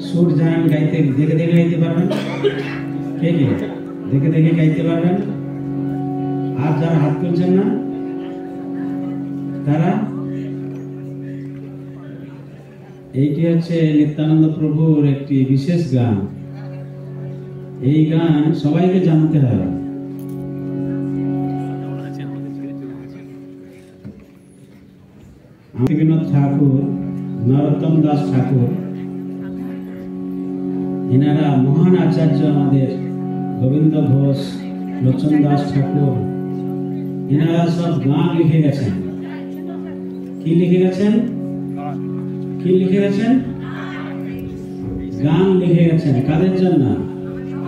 সুর জানেন গাইতে, দেখে দেখে গাইতে পারবেন? কে কে দেখে দেখে গাইতে পারবেন? আর যারা হাত তুলছেন না তারা, এইটি হচ্ছে নিত্যানন্দ প্রভুর একটি বিশেষ গান। এই গান সবাইকে জানতে হবে। বিনোদ ঠাকুর, নরোত্তম দাস ঠাকুর, এনারা মহান আচার্য। আমাদের গোবিন্দ ঘোষ, লোচন দাস ঠাকুর, এনারা সব গান লিখে গেছেন। কি লিখে গেছেন? কি লিখে গেছেন? গান লিখে গেছেন। কাদের জন্য?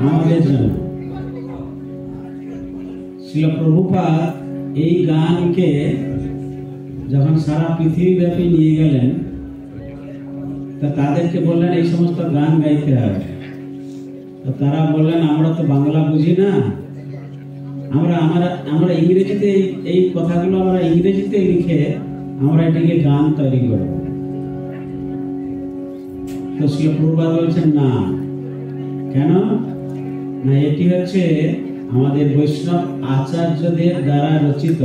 আমাদের জন্য। শ্রীল প্রভুপাদ এই গানকে যখন সারা পৃথিবীব্যাপী নিয়ে গেলেন, তা তাদেরকে বললেন এই সমস্ত গান গাইতে হবে। তো তারা বললেন আমরা তো বাংলা বুঝি না, আমরা ইংরেজিতে এই কথাগুলো আমরা ইংরেজিতে লিখে আমরা এটাকে গান তৈরি করব। তো শ্রীল প্রভুপাদ বলছেন না, কেন না, এটি হচ্ছে আমাদের বৈষ্ণব আচার্যদের দ্বারা রচিত,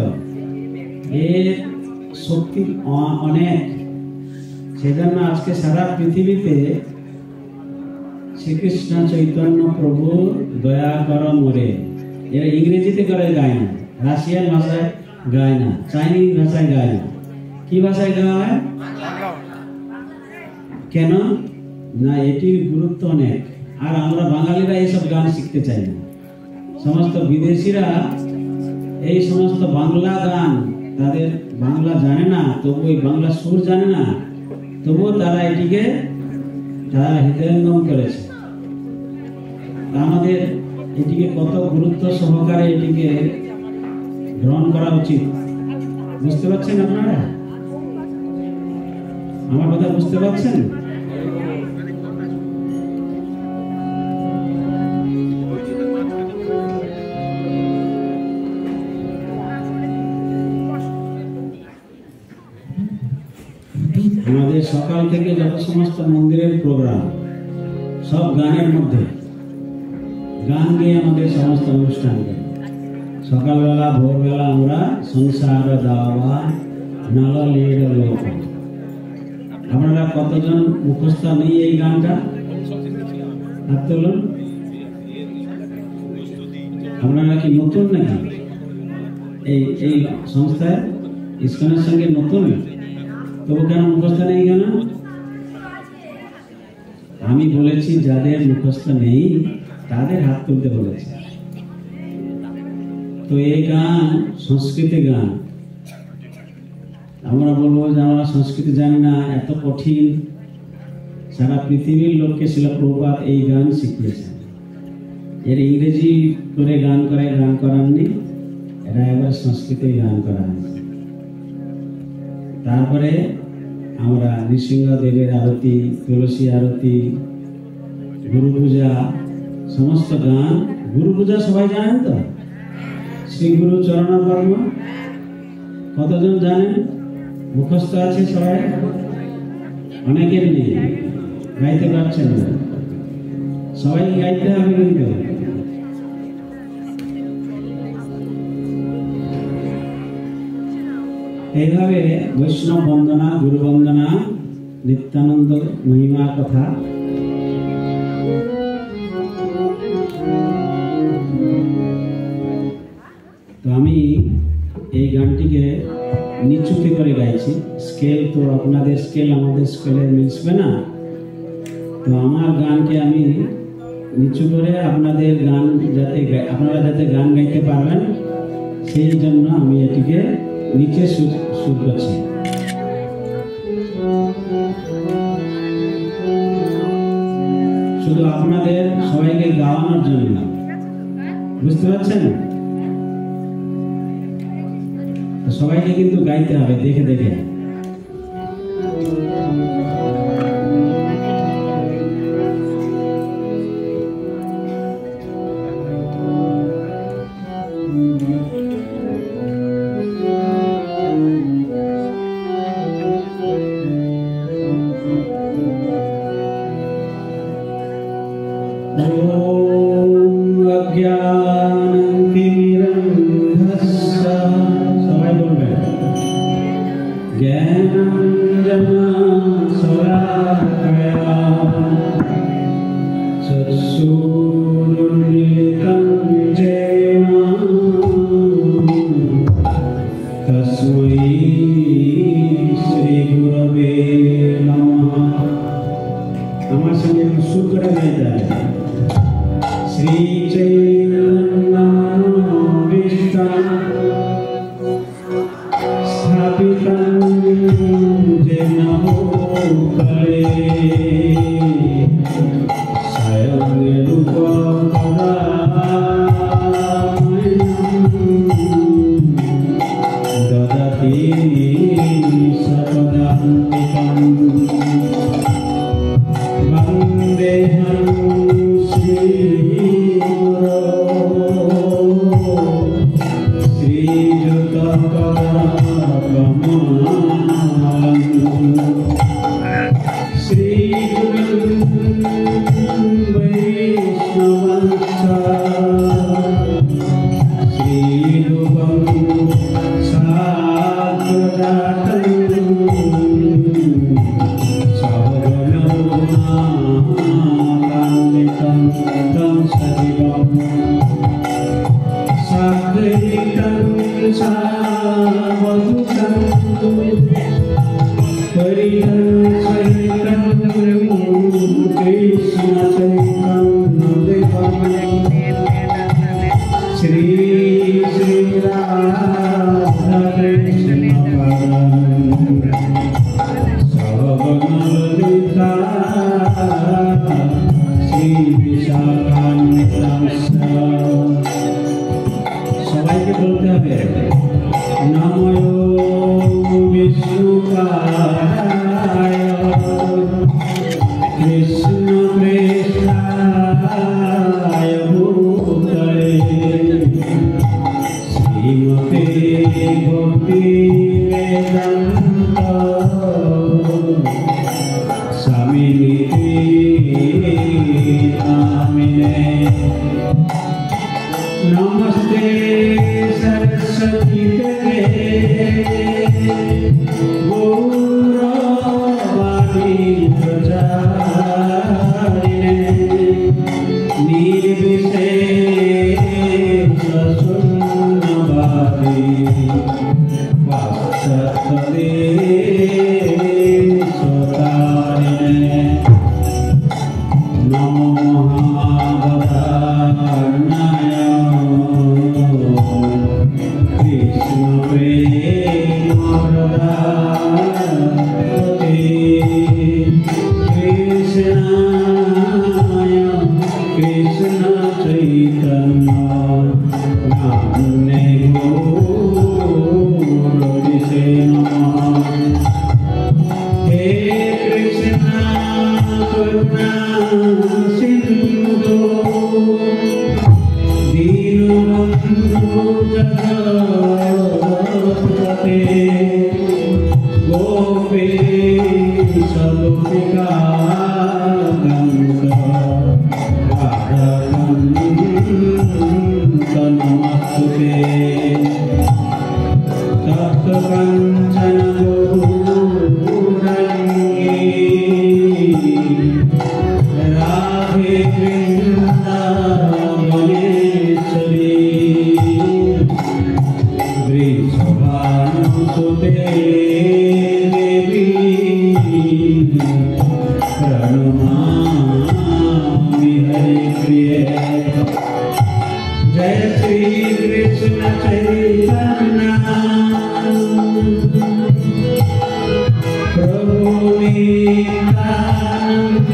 এর শক্তি অনেক। সেজন্য আজকে সারা পৃথিবীতে শ্রীকৃষ্ণ চৈতন্য প্রভু দয়া কর মোরে, এরা ইংরেজিতে করে গায় না, রাশিয়ান ভাষায় গায় না, চাইনিজ ভাষায় গায় না। কি ভাষায় গাওয়া হয়? কেন না, এটির গুরুত্ব অনেক। আর আমরা বাঙালিরা এইসব গান শিখতে চাই না। সমস্ত বিদেশিরা এই সমস্ত বাংলা গান, তাদের বাংলা জানে না, তবু ওই বাংলা সুর জানে না, তবুও তারা এটিকে তারা হৃদয়ঙ্গম করেছে। আমাদের এটিকে কত গুরুত্ব সহকারে এটিকে গ্রহণ করা উচিত, বুঝতে পারছেন আপনারা? আমার কথা বুঝতে পারছেন? আমাদের সকাল থেকে যত সমস্ত মন্দিরের প্রোগ্রাম, সব গানের মধ্যে, গান গিয়ে আমাদের সমস্ত অনুষ্ঠান। সকালবেলা ভোরবেলা আমরা সংসার দাওয়া নললীর লোক। আপনারা কতজন মুখস্থ নেই এই গানটা? হাত তুলুন। আপনারা কি নতুন নাকি এই সংস্থায়, ইসকনের সঙ্গে নতুন? তবু কেন মুখস্থ নেই কেন? আমি বলেছি যাদের মুখস্থ নেই তাদের হাত তুলতে বলেছি। তো এই গান সংস্কৃত গান। আমরা বলবো যে আমরা সংস্কৃত জানি না, এত কঠিন। সারা পৃথিবীর লোককে শ্রীল প্রভুপাদ এই গান শিখিয়েছেন। এর ইংরেজি করে গান করাননি, এরা এবার সংস্কৃতে গান করা হয়েছে। তারপরে আমরা নৃসিংহদেবের আরতি, তুলসী আরতি, গুরু পূজা, সমস্ত গান। গুরু পূজা সবাই জানেন তো? শ্রী গুরু চরণ পর্ব কতজন জানেন? মুখস্থ আছে সবাই? অনেকের নেই, গাইতে পারছেন না। সবাই গাইতে হবে কিন্তু। এইভাবে বৈষ্ণব বন্দনা, গুরু বন্দনা, নিত্যানন্দ মহিমার কথা। তো আমি এই গানটিকে নিচুতে করে গাইছি। স্কেল তো আপনাদের স্কেল আমাদের স্কেলে মিলবে না, তো আমার গানকে আমি নিচু করে আপনাদের গান আপনারা যাতে গান গাইতে পারবেন সেই জন্য আমি এটিকে নিচে সুর করছি। শুধু আপনাদের সবাইকে গাওয়ানোর জন্য, বুঝতে পারছেন? সবাইকে কিন্তু গাইতে হবে দেখে দেখে। अज्ञानतिमिरन्धस्य सबाई बोलबेन ज्ञानाञ्जनशलाकया चक्षुरुन्मीलितं येन तस्मै श्रीगुरवे नमः। हमारे संगे शुक्र रहता है श्री चैतन्यमनोभीष्टं स्थापितं येन भूतले स्वयं रूपं ददति सपदान्तिकम् वन्देऽहं श्रीगुरो श्रीयुतपदाकमलं श्रीगुरुं वैष्णवंश्च श्रीरूपं साग्रजातं सर्वलोकनाथान्वितं तं सजीवं साद्वैतं सावधूतं परितं सहितं कृष्णचरितं नृदेवं श्री सर्वगुणललिता श्री विशाखान्वितस्य सबाइके बोलते হবে नमो विष्णुपादाय कृष्ण प्रेष्ठाय भूतले श्रीमते भक्ति वेदांत स्वामिनिति नामिने नमस्ते सरस्वती देवे गौरवाणी प्रचारिणे निर्विशेष शून्यवादी वात्सल्यदेशतारिणे नमो महावदान्याय कृष्ण प्रेमप्रदाते कृष्णाय कृष्ण चैतन्य नाम्ने गौरविषे नमः। हे कृष्ण करुणा सिंधु दीनबंधु जगत्पते गोपेश गोपिकाकान्त राधाकान्त नमस्तुते तप्तकाञ्चन गौराङ्गी राधे वृन्दावनेश्वरी वृषभानुसुते देवी प्रणमामि हरिप्रिये। जय श्री कृष्ण चैतन्य प्रभु Nityanand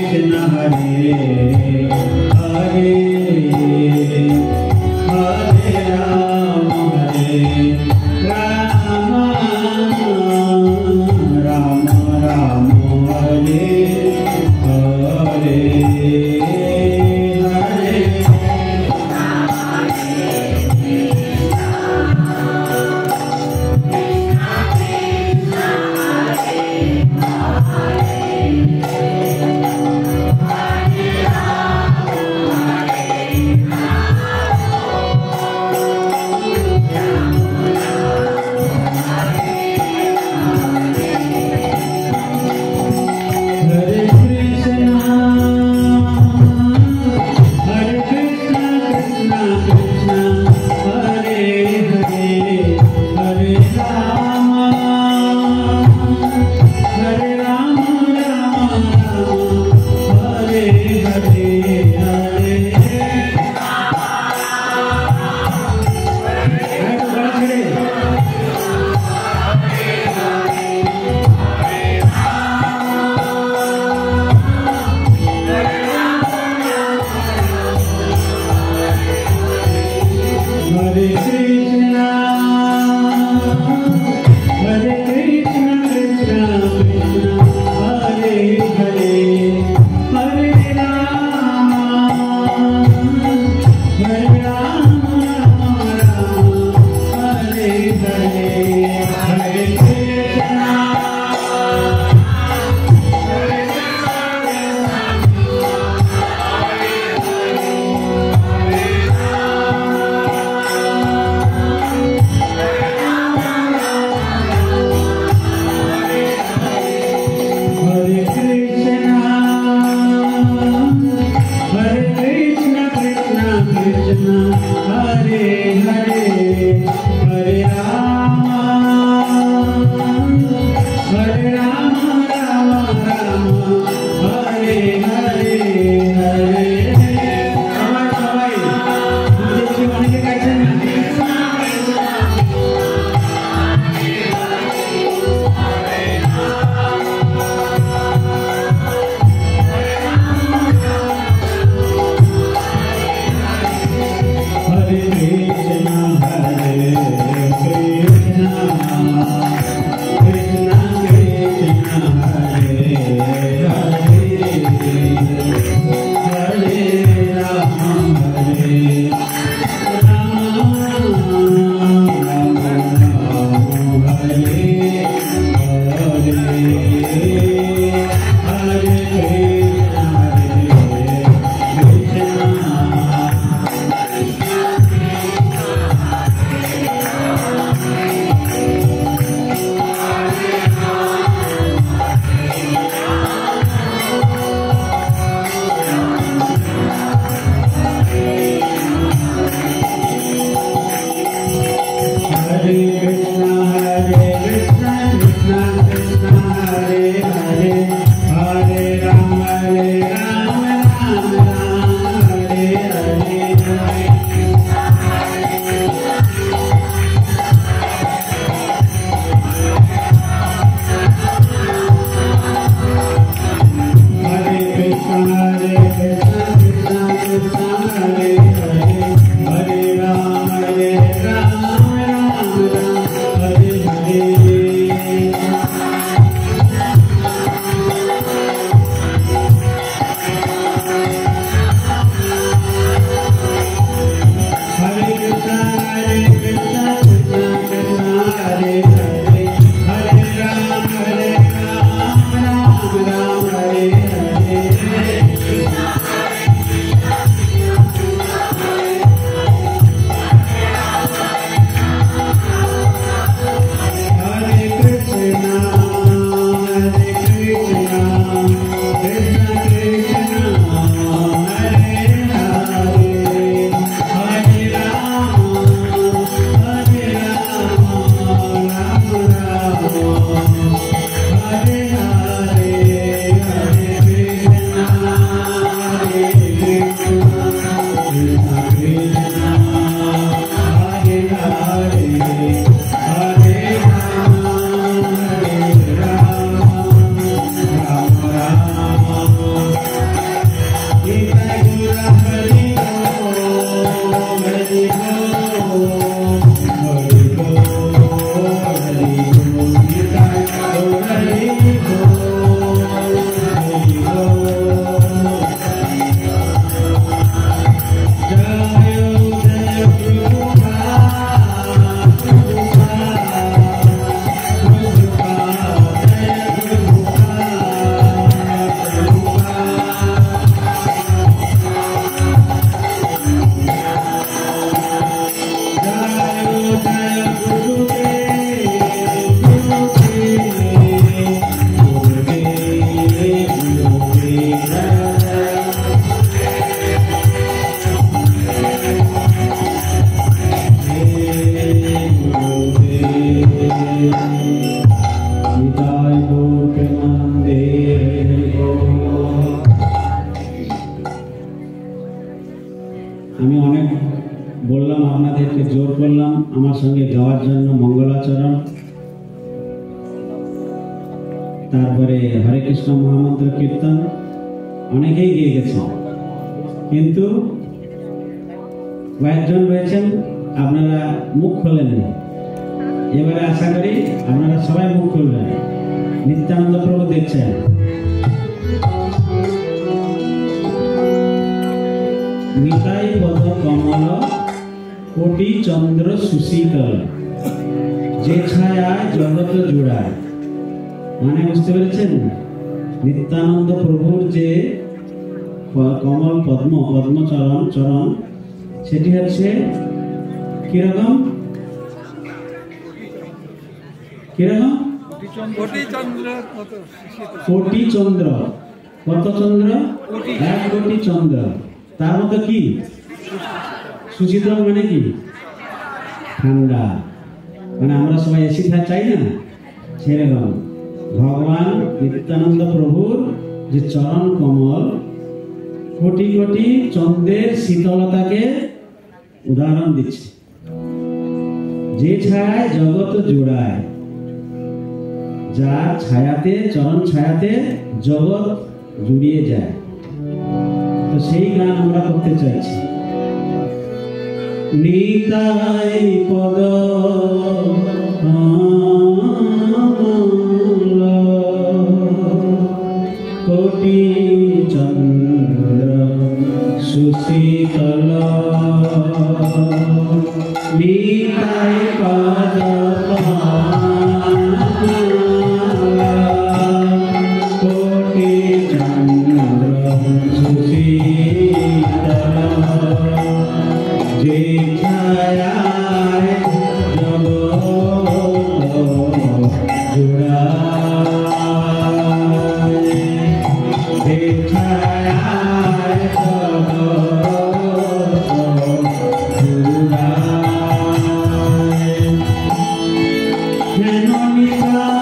Krishna Hare Hare Hare Rama Rama Rama Rama Hare Hare Krishna Hare Hare Hare Rama আমি অনেক বললাম, আপনাদেরকে জোর করলাম আমার সঙ্গে গাওয়ার জন্য মঙ্গলাচরণ, তারপরে হরে কৃষ্ণ মহামন্ত্র কীর্তন অনেকেই গিয়ে গেছেন, কিন্তু কয়েকজন রয়েছেন আপনারা মুখ খোলেননি। এবারে আশা করি আপনারা সবাই মুখ খুলবেন। নিত্যানন্দ প্রভু দেখছেন। নিতাই পদ কমল কোটি চন্দ্র সুশীতল, যে ছায়া জগৎ জুড়ায়। মানে বুঝতে পেরেছেন? নিত্যানন্দ প্রভুর যে কমল পদ্মচরণ চরণ, সেটি হচ্ছে কিরকম কিরকম? কোটি চন্দ্র। কত চন্দ্র? 1 কোটি চন্দ্র। তার মতো কি সুশীতল মানে কি? ঠান্ডা। মানে আমরা সবাই এসি চাই না, সেরকম ভগবান নিত্যানন্দ প্রভুর যে চরণ কমল কোটি কোটি চন্দ্রের শীতলতাকে উদাহরণ দিচ্ছে। যে ছায়ায় জগৎ জোড়ায়, যার ছায়াতে, চরণ ছায়াতে জগৎ জুড়িয়ে যায়। তো সেই গান আমরা করতে চাইছি। নিতাই পদ কোটি চন্দ্র সুশীতল, নিতাই পদ কোটি চন্দ্র সুশীতল, যে ছায়ায় জগৎ জুড়ায়, যে ছায়ায় জগৎ জুড়ায়। হেন নিতাই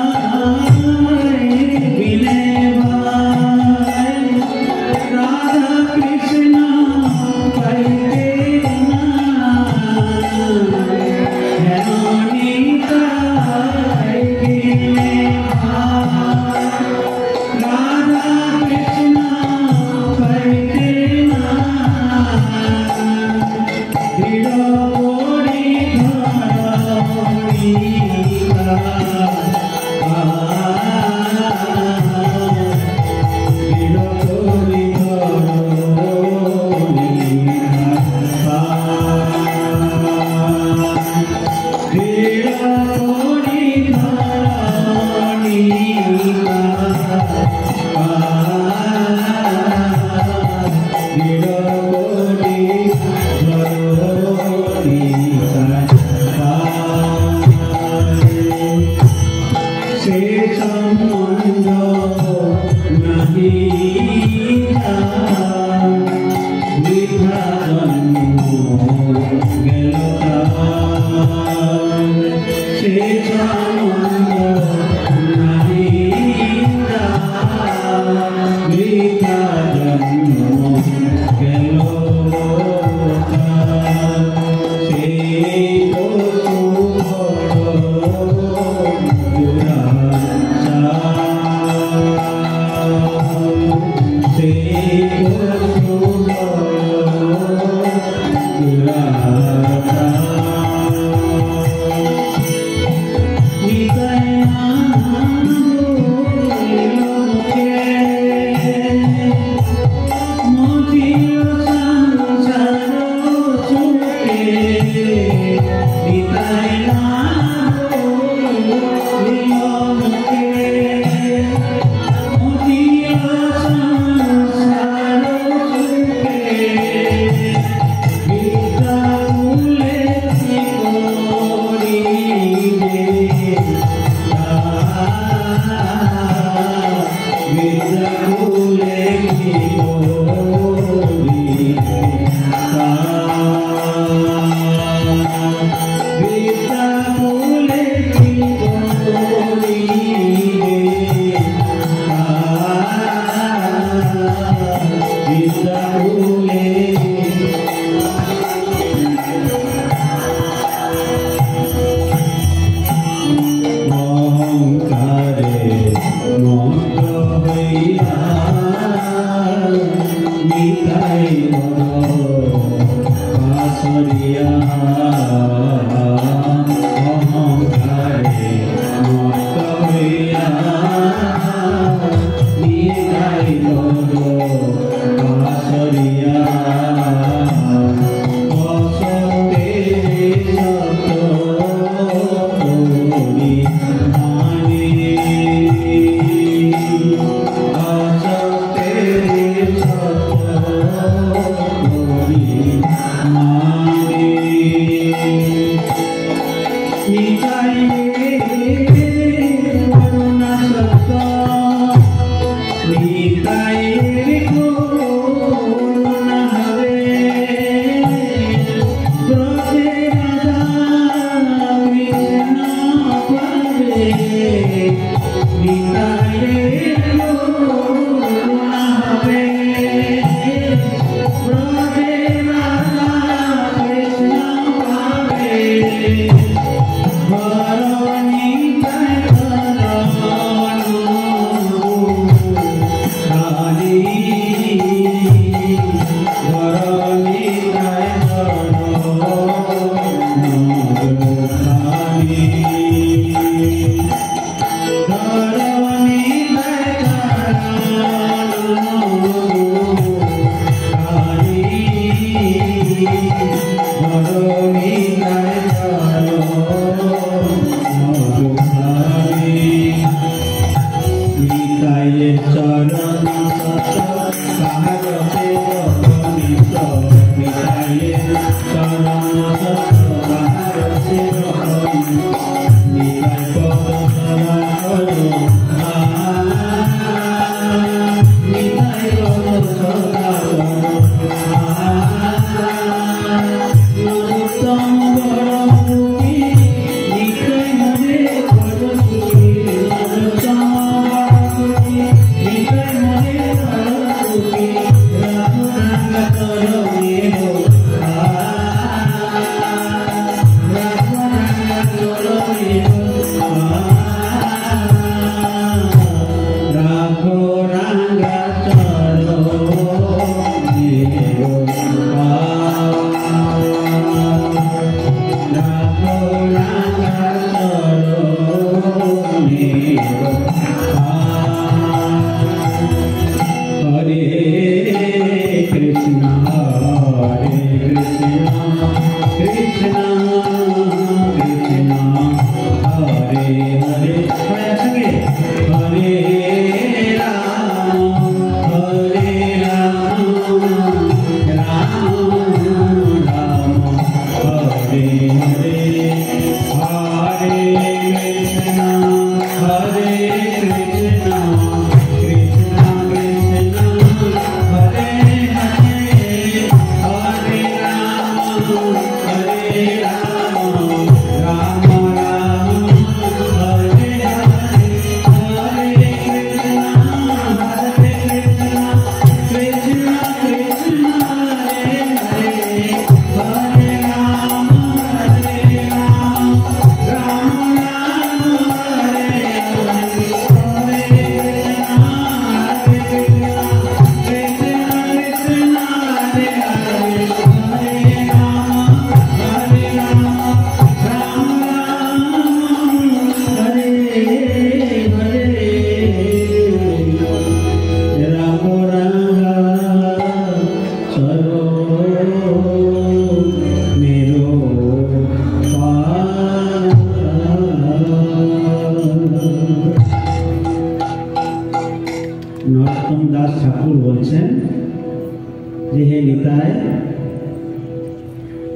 বিনে ভাই রাধা কৃষ্ণ পাইতে না, হেন নিতাই বিনে ভাই রাধা কৃষ্ণ পাইতে না, দৃঢ় করি ধরিতা, দৃঢ় করি ধরিতা, দৃঢ় করি ধরিতা, দৃঢ় করি ধরিতা। সে সম্বন্ধ নাহি বৃথা জন্ম গেল তার, সে সম্বন্ধ নাহি বৃথা জন্ম গেল তার, সে Hare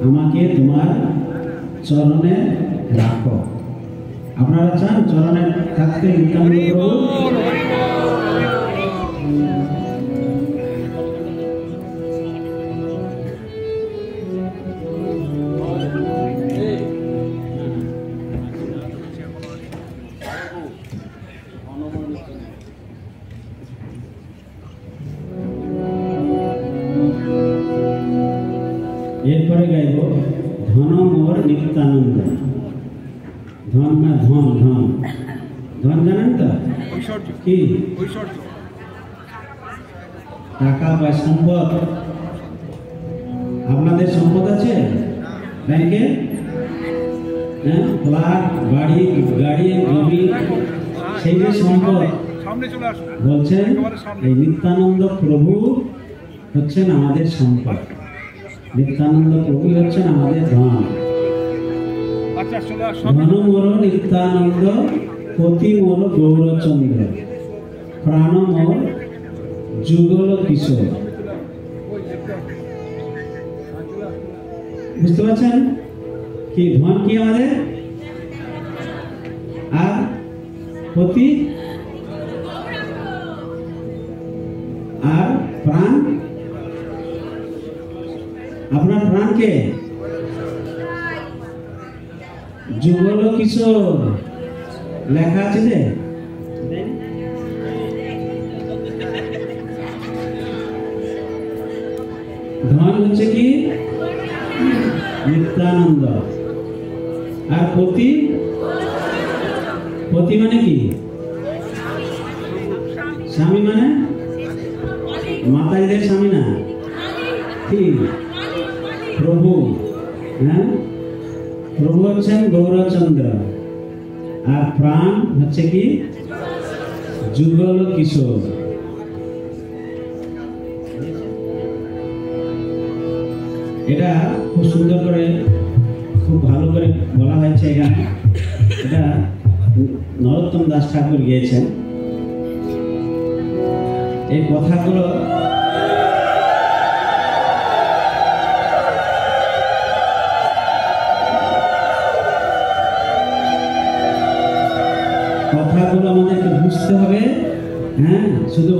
আমাকে তোমার চরণে রাখো। আপনারা চান চরণে থাকতে নিত্যানন্দ প্রভু? এরপরে গাইব ধন মোর নিত্যানন্দ। ধন না ধন, ধন ধন জানেন তো কি? টাকা বা সম্পদ। আপনাদের সম্পদ আছে ব্যাংকে? হ্যাঁ, ফ্ল্যাট, বাড়ি, গাড়ি, জমি, সেই যে সম্পদ বলছেন এই নিত্যানন্দ প্রভু হচ্ছেন আমাদের সম্পদ। নিত্যানন্দ প্রভু হচ্ছেন আমাদের ধন। ধন মোর নিত্যানন্দ, পতি মোর গৌরচন্দ্র, প্রাণ মোর যুগল কিশোর। বুঝতে পারছেন কি? ধন কি আমাদের, আর পতি আর প্রাণ। আপনার প্রাণকে যুগল কিশোর লেখা আছে যে। ধন হচ্ছে কি? নিত্যানন্দ। আর পতি, পতি মানে কি? স্বামী মানে মাতাজিদের স্বামী না কি? প্রভু। হ্যাঁ, প্রভু হচ্ছেন গৌরচন্দ্র, আর প্রাণ হচ্ছে কি? যুগল কিশোর। এটা খুব সুন্দর করে, খুব ভালো করে বলা হয়েছে এখানে। এটা নরোত্তম দাস ঠাকুর গিয়েছেন। এই কথাগুলো হ্যাঁ, শুধু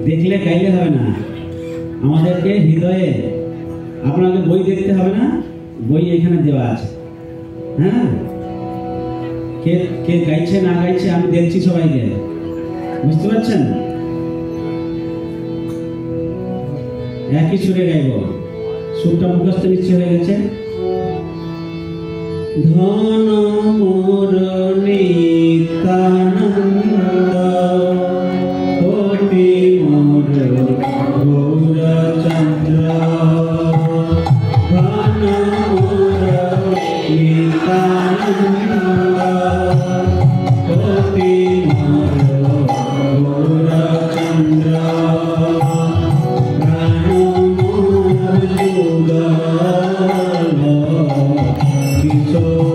দেখলে গাইলে হবে না, আমাদেরকে হৃদয়ে, আপনাকে বই দেখতে হবে না, বই এখানে দেওয়া আছে। হ্যাঁ, কে কে গাইছে না গাইছে আমি দেখছি সবাইকে, বুঝতে পারছেন? একই সুরে গাইব, সুরটা মুখস্থ নিশ্চয় হয়ে গেছে। ধন মোর নিত্যানন্দ, কোটি মোর গৌরচন্দ্র, ধন মোর নিত্যানন্দ, কোটি মোর গৌরচন্দ্র, প্রাণ মোর যুগল কিশোর।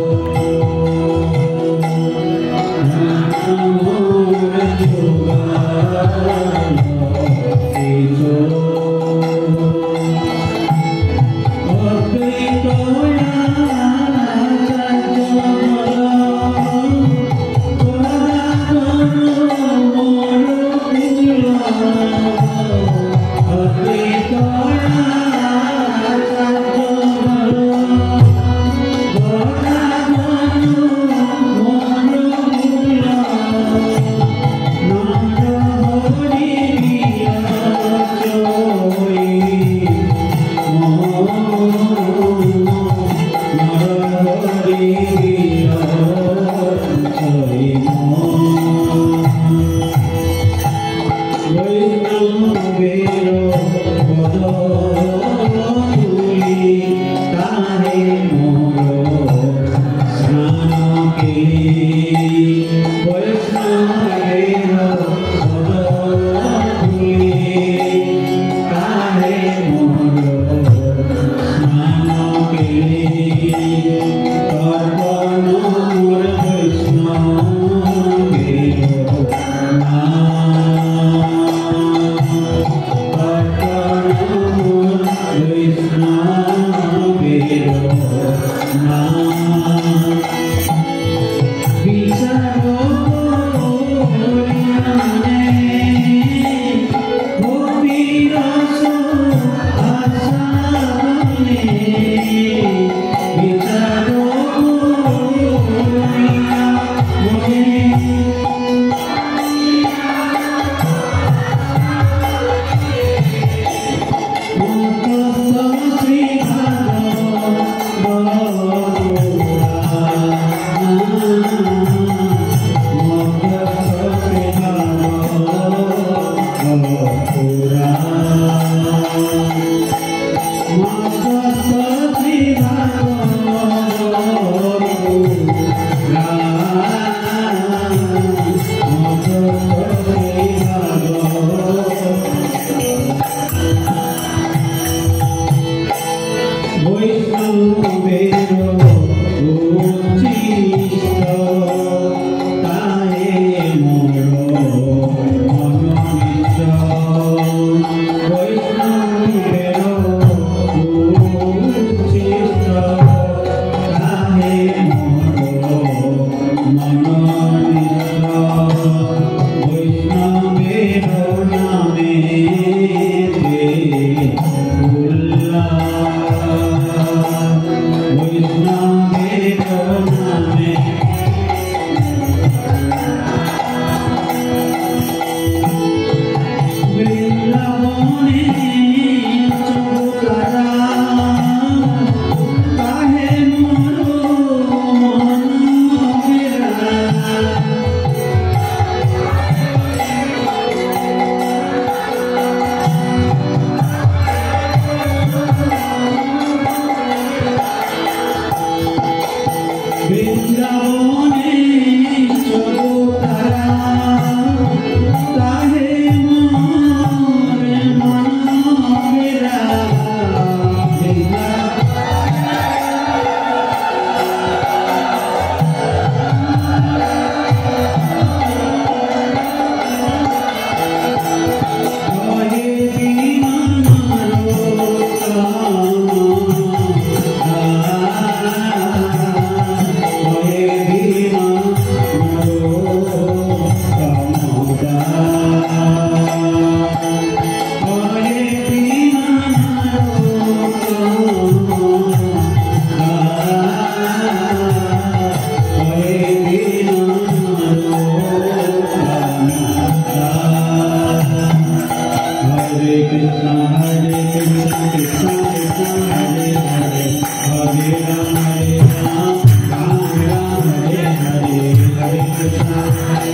हरे कृष्ण कृष्ण कृष्ण हरे हरे हरे राम राम राम हरे हरे हरे कृष्ण हरे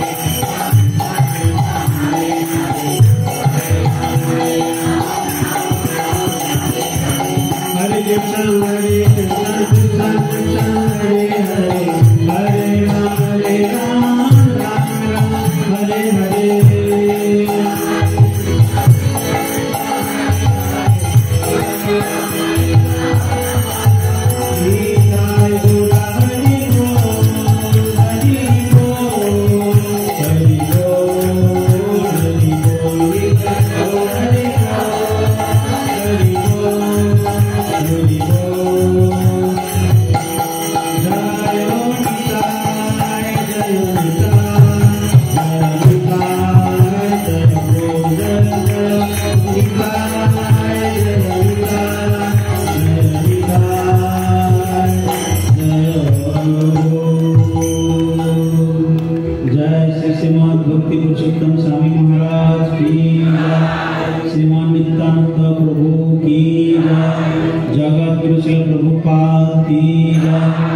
कृष्ण कृष्ण कृष्ण हरे हरे हरे राम राम राम हरे हरे जगत गुरु श्री प्रभुपाद की जय।